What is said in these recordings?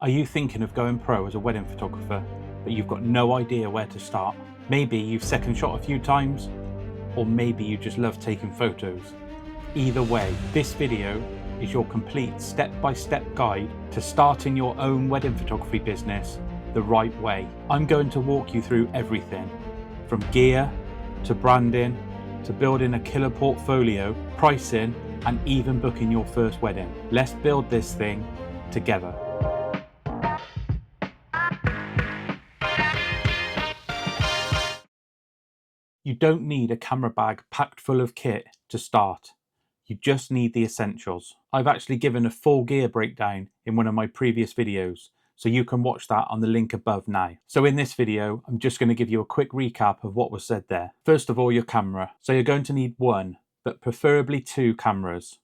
Are you thinking of going pro as a wedding photographer, but you've got no idea where to start? Maybe you've second shot a few times, or maybe you just love taking photos. Either way, this video is your complete step-by-step guide to starting your own wedding photography business the right way. I'm going to walk you through everything, from gear, to branding, to building a killer portfolio, pricing, and even booking your first wedding. Let's build this thing together. You don't need a camera bag packed full of kit to start. You just need the essentials. I've actually given a full gear breakdown in one of my previous videos, so you can watch that on the link above now. So in this video, I'm just going to give you a quick recap of what was said there. First of all, your camera. So you're going to need one, but preferably two cameras.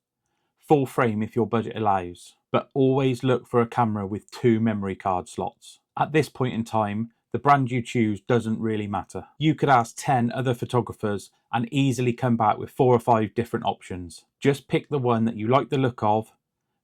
Full frame if your budget allows, but always look for a camera with two memory card slots. At this point in time, the brand you choose doesn't really matter. You could ask 10 other photographers and easily come back with 4 or 5 different options. Just pick the one that you like the look of,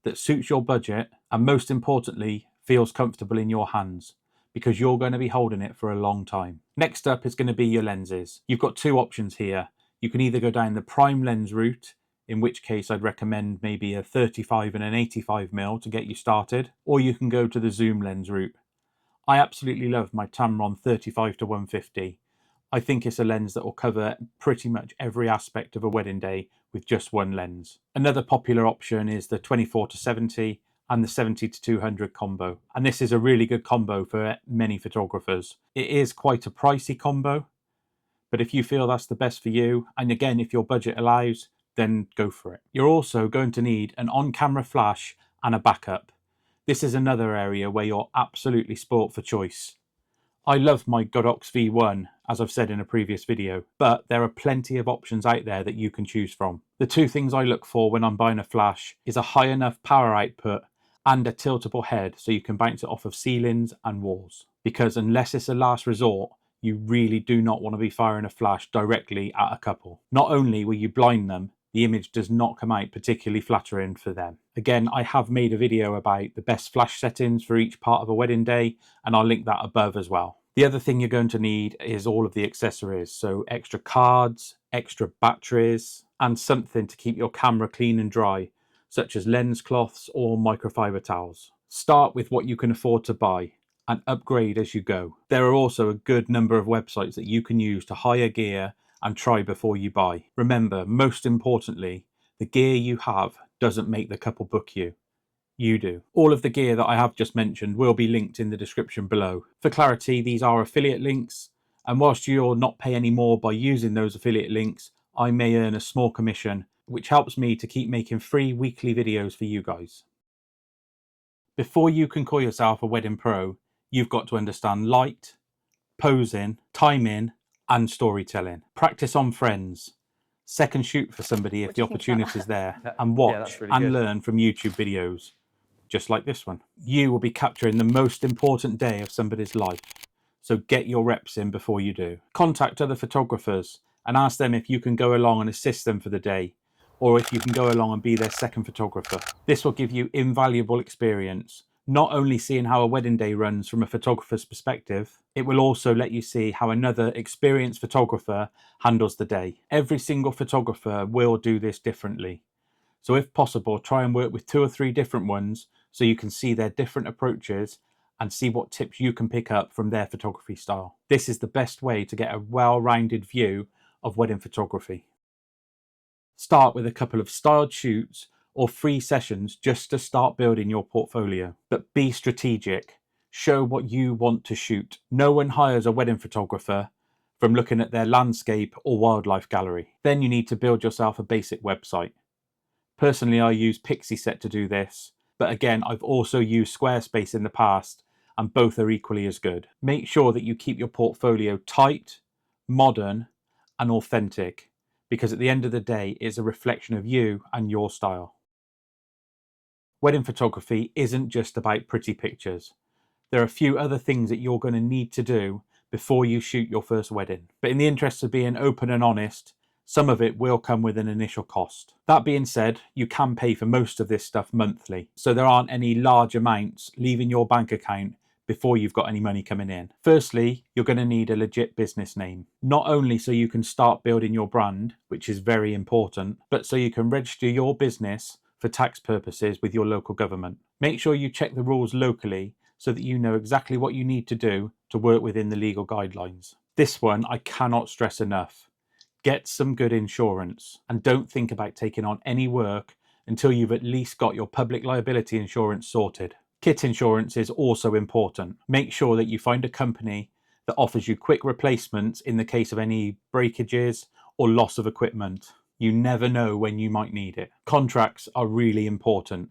that suits your budget, and most importantly, feels comfortable in your hands, because you're going to be holding it for a long time. Next up is going to be your lenses. You've got two options here. You can either go down the prime lens route, in which case I'd recommend maybe a 35 and an 85mm to get you started, or you can go to the zoom lens route. I absolutely love my Tamron 35 to 150. I think it's a lens that will cover pretty much every aspect of a wedding day with just one lens. Another popular option is the 24 to 70 and the 70 to 200 combo. And this is a really good combo for many photographers. It is quite a pricey combo, but if you feel that's the best for you, and again, if your budget allows, then go for it. You're also going to need an on-camera flash and a backup. This is another area where you're absolutely spoilt for choice. I love my Godox V1, as I've said in a previous video, but there are plenty of options out there that you can choose from. The two things I look for when I'm buying a flash is a high enough power output and a tiltable head so you can bounce it off of ceilings and walls. Because unless it's a last resort, you really do not want to be firing a flash directly at a couple. Not only will you blind them, the image does not come out particularly flattering for them. Again, I have made a video about the best flash settings for each part of a wedding day, and I'll link that above as well. The other thing you're going to need is all of the accessories, so extra cards, extra batteries, and something to keep your camera clean and dry, such as lens cloths or microfiber towels. Start with what you can afford to buy and upgrade as you go. There are also a good number of websites that you can use to hire gear and try before you buy. Remember, most importantly, the gear you have doesn't make the couple book you. You do. All of the gear that I have just mentioned will be linked in the description below. For clarity, these are affiliate links, and whilst you'll not pay any more by using those affiliate links, I may earn a small commission, which helps me to keep making free weekly videos for you guys. Before you can call yourself a wedding pro, you've got to understand light, posing, timing, and storytelling. Practice on friends. Second shoot for somebody if the opportunity is there, and watch and learn from YouTube videos, just like this one. You will be capturing the most important day of somebody's life, so get your reps in before you do. Contact other photographers and ask them if you can go along and assist them for the day, or if you can go along and be their second photographer. This will give you invaluable experience, not only seeing how a wedding day runs from a photographer's perspective, it will also let you see how another experienced photographer handles the day. Every single photographer will do this differently. So if possible, try and work with 2 or 3 different ones so you can see their different approaches and see what tips you can pick up from their photography style. This is the best way to get a well-rounded view of wedding photography. Start with a couple of styled shoots or free sessions just to start building your portfolio. But be strategic. Show what you want to shoot. No one hires a wedding photographer from looking at their landscape or wildlife gallery. Then you need to build yourself a basic website. Personally, I use Pixieset to do this, but again, I've also used Squarespace in the past, and both are equally as good. Make sure that you keep your portfolio tight, modern, and authentic, because at the end of the day, it's a reflection of you and your style. Wedding photography isn't just about pretty pictures. There are a few other things that you're going to need to do before you shoot your first wedding. But in the interest of being open and honest, Some of it will come with an initial cost. That being said, you can pay for most of this stuff monthly, so there aren't any large amounts leaving your bank account before you've got any money coming in. Firstly, you're going to need a legit business name, not only so you can start building your brand, which is very important, but so you can register your business for tax purposes with your local government. Make sure you check the rules locally so that you know exactly what you need to do to work within the legal guidelines. This one I cannot stress enough. Get some good insurance and don't think about taking on any work until you've at least got your public liability insurance sorted. Kit insurance is also important. Make sure that you find a company that offers you quick replacements in the case of any breakages or loss of equipment. You never know when you might need it. Contracts are really important.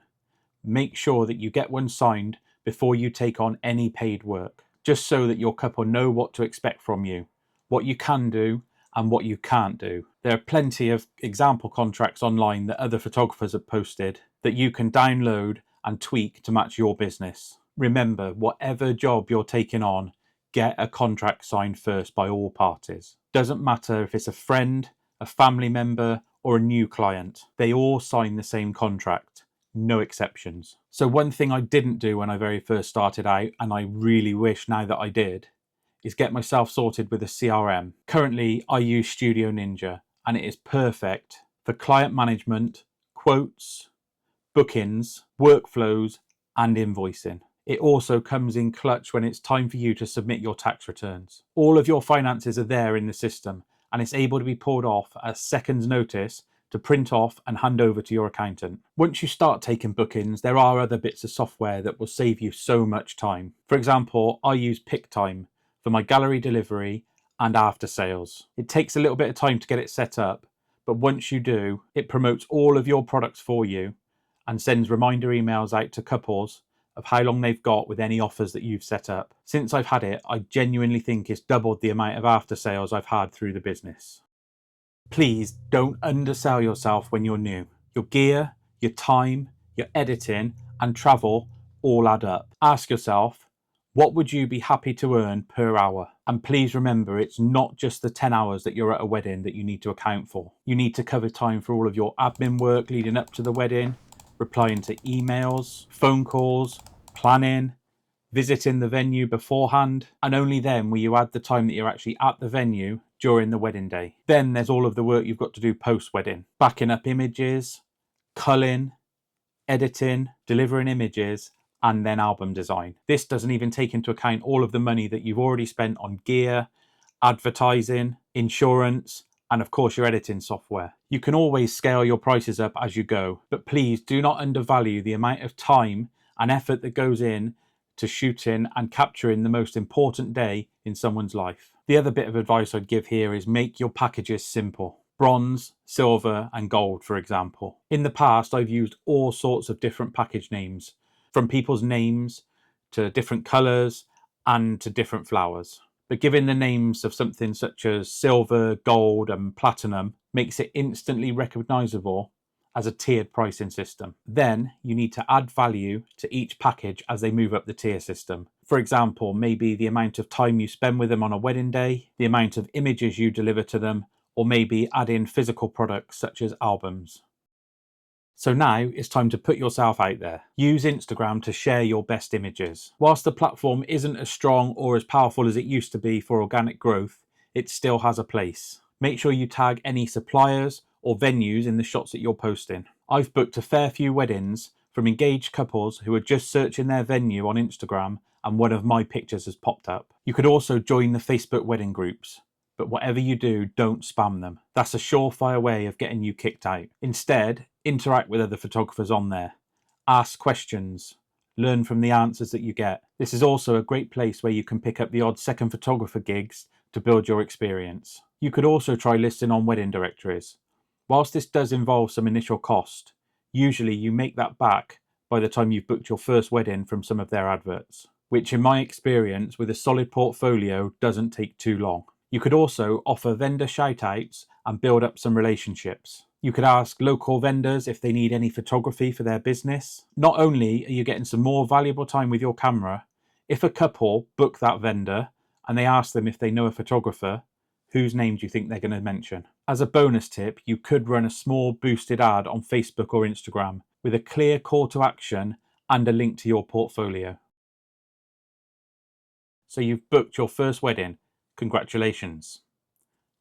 Make sure that you get one signed before you take on any paid work, just so that your couple know what to expect from you, what you can do and what you can't do. There are plenty of example contracts online that other photographers have posted that you can download and tweak to match your business. Remember, whatever job you're taking on, get a contract signed first by all parties. Doesn't matter if it's a friend, a family member, or a new client. They all sign the same contract. No exceptions. So one thing I didn't do when I very first started out, and I really wish now that I did, is get myself sorted with a CRM. Currently, I use Studio Ninja, and it is perfect for client management, quotes, bookings, workflows, and invoicing. It also comes in clutch when it's time for you to submit your tax returns. All of your finances are there in the system, and it's able to be pulled off at a second's notice to print off and hand over to your accountant. Once you start taking bookings, there are other bits of software that will save you so much time. For example, I use PickTime for my gallery delivery and after sales. It takes a little bit of time to get it set up, but once you do, it promotes all of your products for you and sends reminder emails out to couples of how long they've got with any offers that you've set up. Since I've had it, I genuinely think it's doubled the amount of after sales I've had through the business. Please don't undersell yourself when you're new. Your gear, your time, your editing, and travel all add up. Ask yourself, what would you be happy to earn per hour? And please remember, it's not just the 10 hours that you're at a wedding that you need to account for. You need to cover time for all of your admin work leading up to the wedding, replying to emails, phone calls, planning, visiting the venue beforehand, and only then will you add the time that you're actually at the venue during the wedding day. Then there's all of the work you've got to do post-wedding, backing up images, culling, editing, delivering images, and then album design. This doesn't even take into account all of the money that you've already spent on gear, advertising, insurance, and of course your editing software. You can always scale your prices up as you go, but please do not undervalue the amount of time and effort that goes in to shooting and capturing the most important day in someone's life. The other bit of advice I'd give here is make your packages simple. Bronze, silver, and gold, for example. In the past, I've used all sorts of different package names, from people's names to different colours and to different flowers. But giving the names of something such as silver, gold, and platinum makes it instantly recognisable as a tiered pricing system. Then you need to add value to each package as they move up the tier system. For example, maybe the amount of time you spend with them on a wedding day, the amount of images you deliver to them, or maybe add in physical products such as albums. So now it's time to put yourself out there. Use Instagram to share your best images. Whilst the platform isn't as strong or as powerful as it used to be for organic growth, it still has a place. Make sure you tag any suppliers or venues in the shots that you're posting. I've booked a fair few weddings from engaged couples who are just searching their venue on Instagram and one of my pictures has popped up. You could also join the Facebook wedding groups, but whatever you do, don't spam them. That's a surefire way of getting you kicked out. Instead, interact with other photographers on there. Ask questions. Learn from the answers that you get. This is also a great place where you can pick up the odd second photographer gigs to build your experience. You could also try listing on wedding directories. Whilst this does involve some initial cost, usually you make that back by the time you've booked your first wedding from some of their adverts, which in my experience with a solid portfolio doesn't take too long. You could also offer vendor shout-outs and build up some relationships. You could ask local vendors if they need any photography for their business. Not only are you getting some more valuable time with your camera, if a couple book that vendor and they ask them if they know a photographer, whose name do you think they're going to mention? As a bonus tip, you could run a small boosted ad on Facebook or Instagram with a clear call to action and a link to your portfolio. So you've booked your first wedding. Congratulations.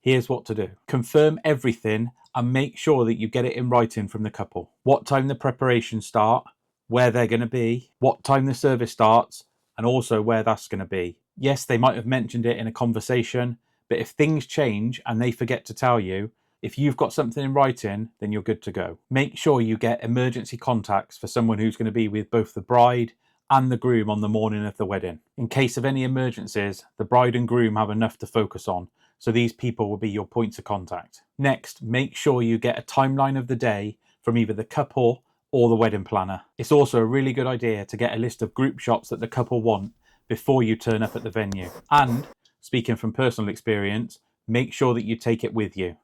Here's what to do. Confirm everything and make sure that you get it in writing from the couple. What time the preparations start, where they're going to be, what time the service starts, and also where that's going to be. Yes, they might have mentioned it in a conversation, but if things change and they forget to tell you, if you've got something in writing, then you're good to go. Make sure you get emergency contacts for someone who's going to be with both the bride and the groom on the morning of the wedding. In case of any emergencies, the bride and groom have enough to focus on, so these people will be your points of contact. Next, make sure you get a timeline of the day from either the couple or the wedding planner. It's also a really good idea to get a list of group shots that the couple want before you turn up at the venue. And, speaking from personal experience, make sure that you take it with you.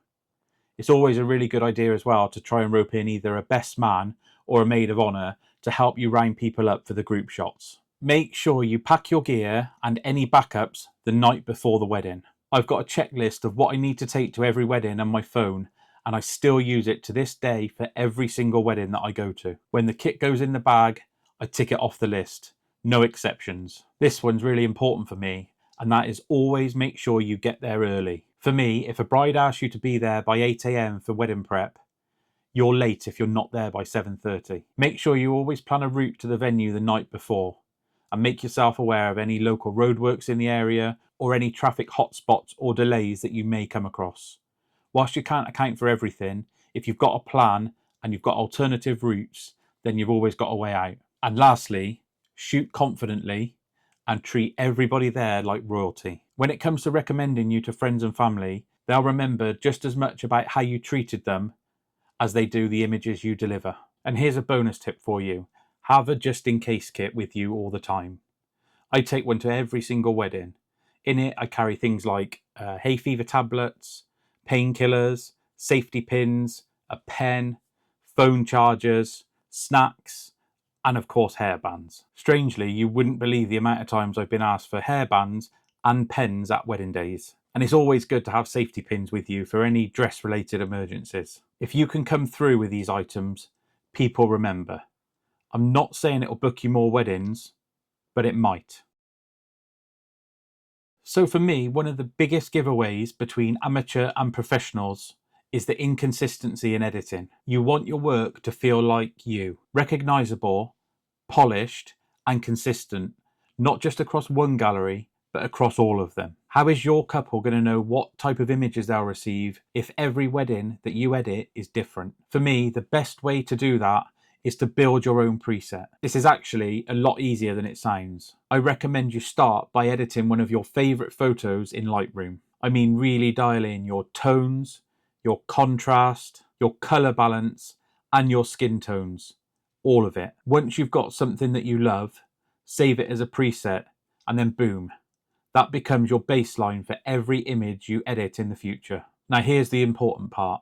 It's always a really good idea as well to try and rope in either a best man or a maid of honour to help you round people up for the group shots. Make sure you pack your gear and any backups the night before the wedding. I've got a checklist of what I need to take to every wedding on my phone, and I still use it to this day for every single wedding that I go to. When the kit goes in the bag, I tick it off the list. No exceptions. This one's really important for me, and that is always make sure you get there early. For me, if a bride asks you to be there by 8 AM for wedding prep, you're late if you're not there by 7:30. Make sure you always plan a route to the venue the night before, and make yourself aware of any local roadworks in the area or any traffic hotspots or delays that you may come across. Whilst you can't account for everything, if you've got a plan and you've got alternative routes, then you've always got a way out. And lastly, shoot confidently and treat everybody there like royalty. When it comes to recommending you to friends and family, they'll remember just as much about how you treated them as they do the images you deliver. And here's a bonus tip for you. Have a just-in-case kit with you all the time. I take one to every single wedding. In it, I carry things like hay fever tablets, painkillers, safety pins, a pen, phone chargers, snacks, and of course hairbands. Strangely, you wouldn't believe the amount of times I've been asked for hairbands and pens at wedding days. And it's always good to have safety pins with you for any dress-related emergencies. If you can come through with these items, people remember. I'm not saying it'll book you more weddings, but it might. So for me, one of the biggest giveaways between amateur and professionals is the inconsistency in editing. You want your work to feel like you, recognizable, polished, and consistent, not just across one gallery, but across all of them. How is your couple going to know what type of images they'll receive if every wedding that you edit is different? For me, the best way to do that is to build your own preset. This is actually a lot easier than it sounds. I recommend you start by editing one of your favorite photos in Lightroom. I mean, really dial in your tones, your contrast, your color balance, and your skin tones. All of it. Once you've got something that you love, save it as a preset, and then boom, that becomes your baseline for every image you edit in the future. Now here's the important part.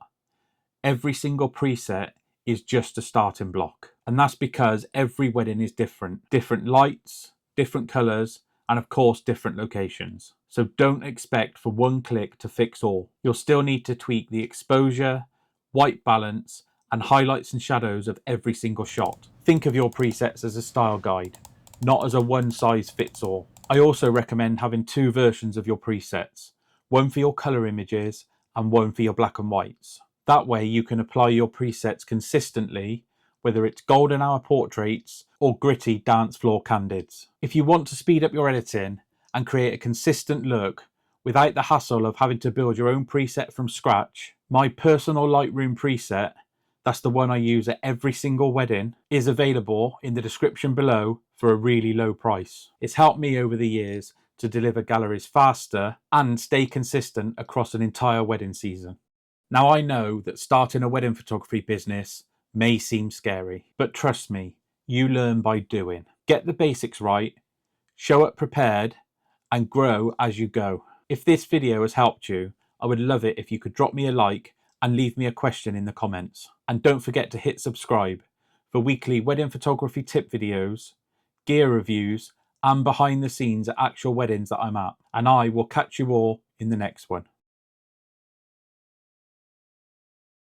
Every single preset is just a starting block. And that's because every wedding is different. Different lights, different colors, and of course different locations. So don't expect for one click to fix all. You'll still need to tweak the exposure, white balance, and highlights and shadows of every single shot. Think of your presets as a style guide, not as a one-size-fits-all. I also recommend having two versions of your presets, one for your color images and one for your black and whites. That way you can apply your presets consistently, whether it's golden hour portraits or gritty dance floor candids. If you want to speed up your editing and create a consistent look without the hassle of having to build your own preset from scratch, my personal Lightroom preset, that's the one I use at every single wedding, is available in the description below for a really low price. It's helped me over the years to deliver galleries faster and stay consistent across an entire wedding season. Now I know that starting a wedding photography business may seem scary, but trust me, you learn by doing. Get the basics right, show up prepared, and grow as you go. If this video has helped you, I would love it if you could drop me a like and leave me a question in the comments. And don't forget to hit subscribe for weekly wedding photography tip videos, gear reviews, and behind the scenes at actual weddings that I'm at. And I will catch you all in the next one.